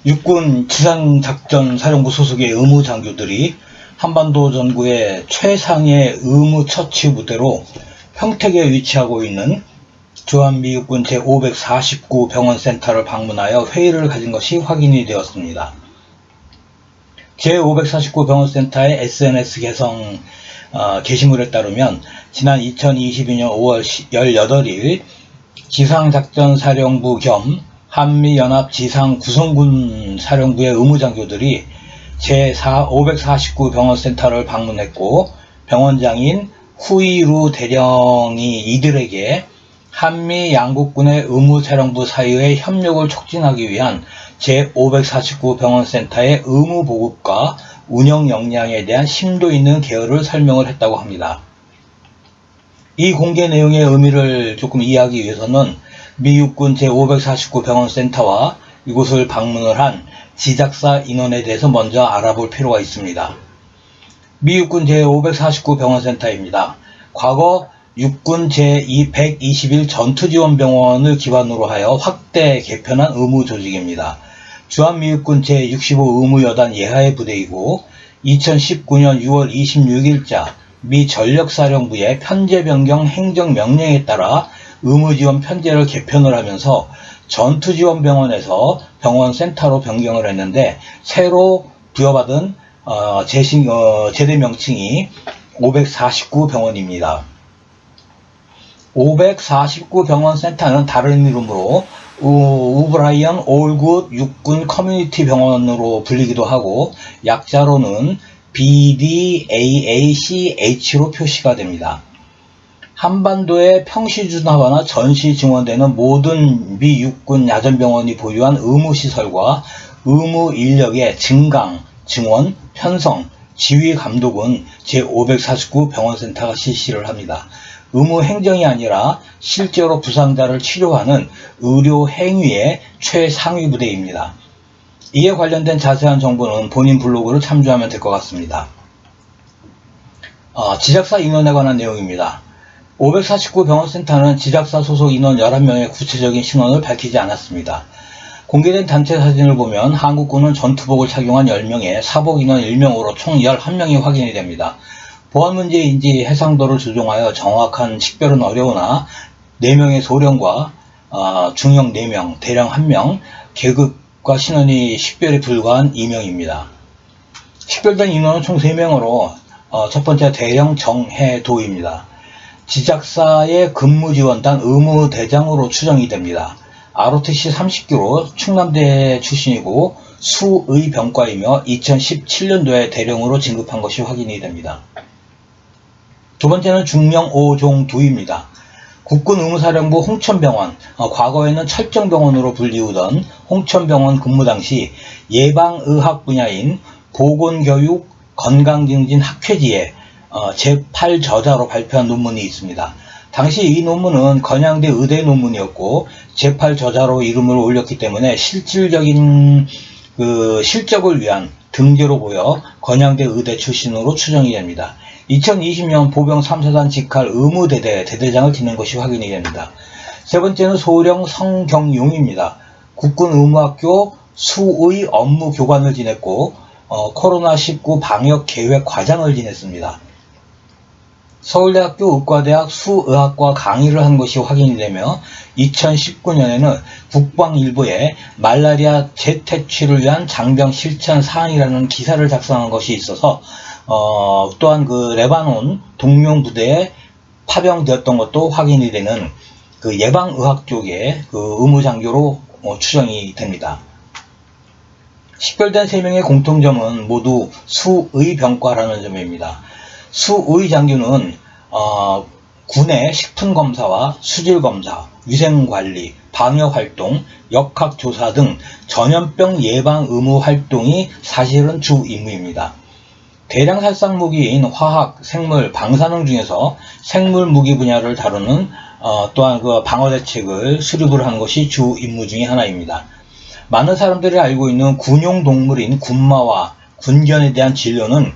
육군 지상작전사령부 소속의 의무장교들이 한반도 전구의 최상의 의무처치 부대로 평택에 위치하고 있는 주한미 육군 제549 병원센터를 방문하여 회의를 가진 것이 확인이 되었습니다. 제549 병원센터의 SNS 개성 게시물에 따르면 지난 2022년 5월 18일 지상작전사령부 겸 한미연합 지상구성군 사령부의 의무장교들이 제549 병원센터를 방문했고, 병원장인 후이루 대령이 이들에게 한미 양국군의 의무사령부 사이의 협력을 촉진하기 위한 제549 병원센터의 의무 보급과 운영 역량에 대한 심도 있는 개요를 설명을 했다고 합니다. 이 공개 내용의 의미를 조금 이해하기 위해서는 미 육군 제549 병원센터와 이곳을 방문을 한 지작사 인원에 대해서 먼저 알아볼 필요가 있습니다. 미 육군 제549 병원센터입니다. 과거 육군 제121 전투지원병원을 기반으로 하여 확대 개편한 의무조직입니다. 주한미육군 제65 의무여단 예하의 부대이고 2019년 6월 26일자 미 전력사령부의 편제 변경 행정명령에 따라 의무지원 편제를 개편을 하면서 전투지원병원에서 병원센터로 변경을 했는데, 새로 부여받은 제대 명칭이 549 병원입니다. 549 병원센터는 다른 이름으로 우브라이언 올굿 육군 커뮤니티 병원으로 불리기도 하고, 약자로는 BDAACH로 표시가 됩니다. 한반도에 평시 준하거나 전시 증원되는 모든 미 육군 야전병원이 보유한 의무시설과 의무 인력의 증강, 증원, 편성, 지휘 감독은 제549 병원센터가 실시를 합니다. 의무 행정이 아니라 실제로 부상자를 치료하는 의료 행위의 최상위 부대입니다. 이에 관련된 자세한 정보는 본인 블로그를 참조하면 될 것 같습니다. 지작사 인원에 관한 내용입니다. 549 병원센터는 지작사 소속 인원 11명의 구체적인 신원을 밝히지 않았습니다. 공개된 단체 사진을 보면 한국군은 전투복을 착용한 10명에 사복 인원 1명으로 총 11명이 확인이 됩니다. 보안 문제인지 해상도를 조종하여 정확한 식별은 어려우나 4명의 소령과 중령 4명, 대령 1명, 계급과 신원이 식별이 불가한 2명입니다. 식별된 인원은 총 3명으로 첫 번째 대령 정해도입니다. 지작사의 근무지원단 의무대장으로 추정이 됩니다. ROTC 30기로 충남대 출신이고 수의병과이며 2017년도에 대령으로 진급한 것이 확인이 됩니다. 두 번째는 중령 5종두입니다. 국군 의무사령부 홍천병원, 과거에는 철정병원으로 불리우던 홍천병원 근무 당시 예방의학 분야인 보건교육 건강증진 학회지에 제8저자로 발표한 논문이 있습니다. 당시 이 논문은 건양대 의대 논문이었고 제8저자로 이름을 올렸기 때문에 실질적인 실적을 위한 등재로 보여 건양대 의대 출신으로 추정이 됩니다. 2020년 보병 3사단 직할 의무대대 대대장을 지낸 것이 확인이 됩니다. 세 번째는 소령 성경용입니다. 국군 의무학교 수의 업무 교관을 지냈고 코로나19 방역 계획 과장을 지냈습니다. 서울대학교 의과대학 수의학과 강의를 한 것이 확인이 되며 2019년에는 국방일보에 말라리아 재퇴치를 위한 장병 실천 사항이라는 기사를 작성한 것이 있어서 또한 레바논 동명 부대에 파병되었던 것도 확인이 되는 예방의학 쪽의 의무장교로 추정이 됩니다. 식별된 3명의 공통점은 모두 수의병과라는 점입니다. 수의장교는 군의 식품검사와 수질검사, 위생관리, 방역활동, 역학조사 등 전염병 예방 의무 활동이 사실은 주 임무입니다. 대량 살상 무기인 화학, 생물, 방사능 중에서 생물 무기 분야를 다루는 또한 방어대책을 수립을 하는 것이 주 임무 중의 하나입니다. 많은 사람들이 알고 있는 군용 동물인 군마와 군견에 대한 진료는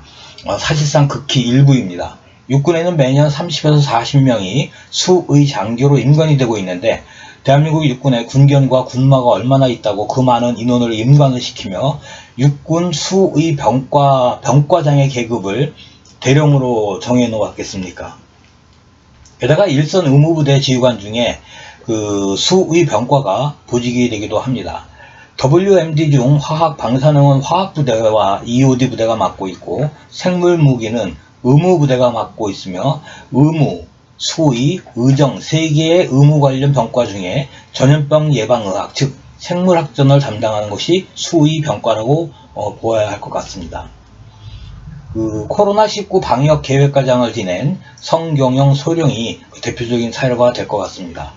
사실상 극히 일부입니다. 육군에는 매년 30에서 40명이 수의장교로 임관이 되고 있는데, 대한민국 육군에 군견과 군마가 얼마나 있다고 그 많은 인원을 임관을 시키며 육군 수의 병과장의 계급을 대령으로 정해 놓았겠습니까? 게다가 일선 의무부대 지휘관 중에 그 수의 병과가 보직이 되기도 합니다. WMD 중 화학 방사능은 화학부대와 EOD 부대가 맡고 있고, 생물무기는 의무부대가 맡고 있으며, 의무, 수의, 의정 3개의 의무 관련 병과 중에 전염병 예방의학, 즉 생물학전을 담당하는 것이 수의 병과라고 보아야 할 것 같습니다. 그 코로나19 방역 계획과장을 지낸 성경영 소령이 대표적인 사례가 될 것 같습니다.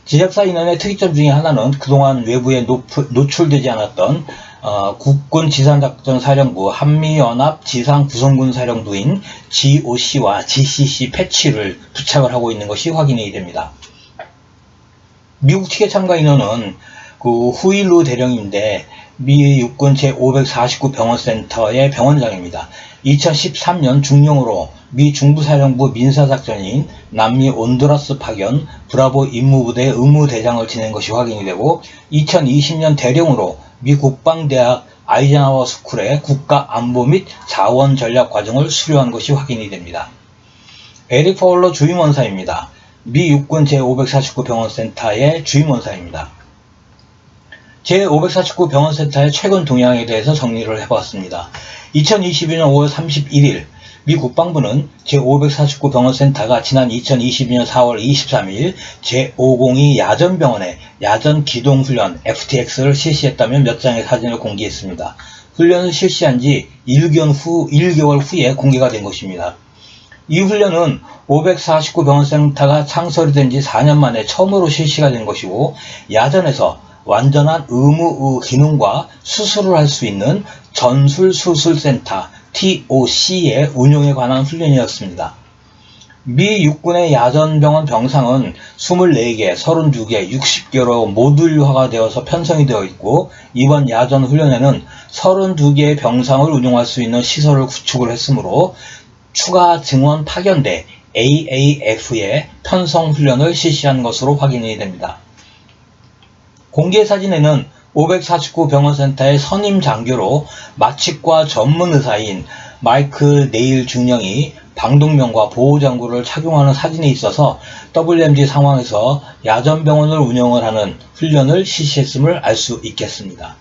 제작사 인원의 특이점 중에 하나는 그동안 외부에 노출되지 않았던 국군 지상작전사령부 한미연합 지상구성군사령부인 GOC와 GCC 패치를 부착을 하고 있는 것이 확인이 됩니다. 미국 측의 참가 인원은 그 후일루 대령인데 미 육군 제549 병원센터의 병원장입니다. 2013년 중령으로 미 중부사령부 민사작전인 남미 온두라스 파견 브라보 임무부대 의무대장을 지낸 것이 확인이 되고, 2020년 대령으로 미 국방대학 아이젠하워 스쿨의 국가안보 및 자원전략과정을 수료한 것이 확인이 됩니다. 에릭 파울러 주임원사입니다. 미 육군 제549 병원센터의 주임원사입니다. 제549 병원센터의 최근 동향에 대해서 정리를 해보았습니다. 2022년 5월 31일 미 국방부는 제549 병원센터가 지난 2022년 4월 23일 제502 야전병원에 야전기동훈련 FTX를 실시했다며 몇 장의 사진을 공개했습니다. 훈련을 실시한 지 1개월 후에 공개가 된 것입니다. 이 훈련은 549 병원센터가 창설이 된 지 4년 만에 처음으로 실시가 된 것이고, 야전에서 완전한 의무 기능과 수술을 할 수 있는 전술수술센터 TOC의 운용에 관한 훈련이었습니다. 미 육군의 야전병원 병상은 24개, 32개, 60개로 모듈화가 되어서 편성이 되어 있고, 이번 야전 훈련에는 32개의 병상을 운용할 수 있는 시설을 구축을 했으므로 추가 증원 파견대 AAF의 편성 훈련을 실시한 것으로 확인이 됩니다. 공개 사진에는 549 병원센터의 선임 장교로 마취과 전문 의사인 마이클 네일 중령이 방독면과 보호장구를 착용하는 사진이 있어서 WMD 상황에서 야전병원을 운영을 하는 훈련을 실시했음을 알 수 있겠습니다.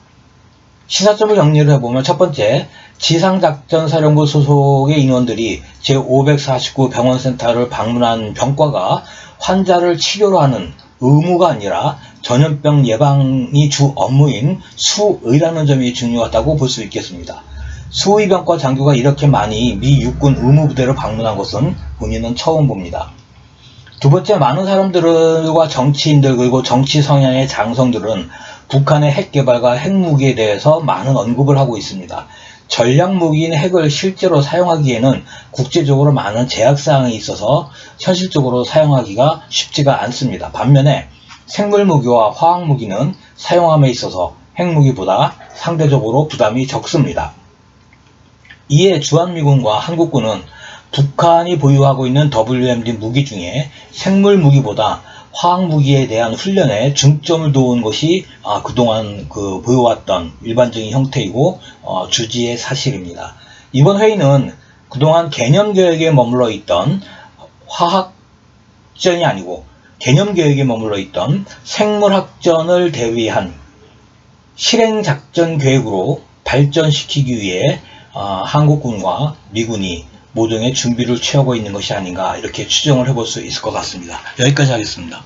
시사점을 정리를 해보면, 첫 번째, 지상작전사령부 소속의 인원들이 제549 병원센터를 방문한 병과가 환자를 치료로 하는 의무가 아니라 전염병 예방이 주 업무인 수의라는 점이 중요하다고 볼 수 있겠습니다. 수의병과 장교가 이렇게 많이 미 육군 의무부대를 방문한 것은 본인은 처음 봅니다. 두 번째, 많은 사람들과 정치인들 그리고 정치 성향의 장성들은 북한의 핵개발과 핵무기에 대해서 많은 언급을 하고 있습니다. 전략무기인 핵을 실제로 사용하기에는 국제적으로 많은 제약사항이 있어서 현실적으로 사용하기가 쉽지가 않습니다. 반면에 생물무기와 화학무기는 사용함에 있어서 핵무기보다 상대적으로 부담이 적습니다. 이에 주한미군과 한국군은 북한이 보유하고 있는 WMD 무기 중에 생물무기보다 화학무기에 대한 훈련에 중점을 두은 것이 그동안 보여왔던 일반적인 형태이고 주지의 사실입니다. 이번 회의는 그동안 개념교육에 머물러 있던 화학전이 아니고 개념교육에 머물러 있던 생물학전을 대비한 실행작전 계획으로 발전시키기 위해 한국군과 미군이 모종의 준비를 취하고 있는 것이 아닌가, 이렇게 추정을 해볼 수 있을 것 같습니다. 여기까지 하겠습니다.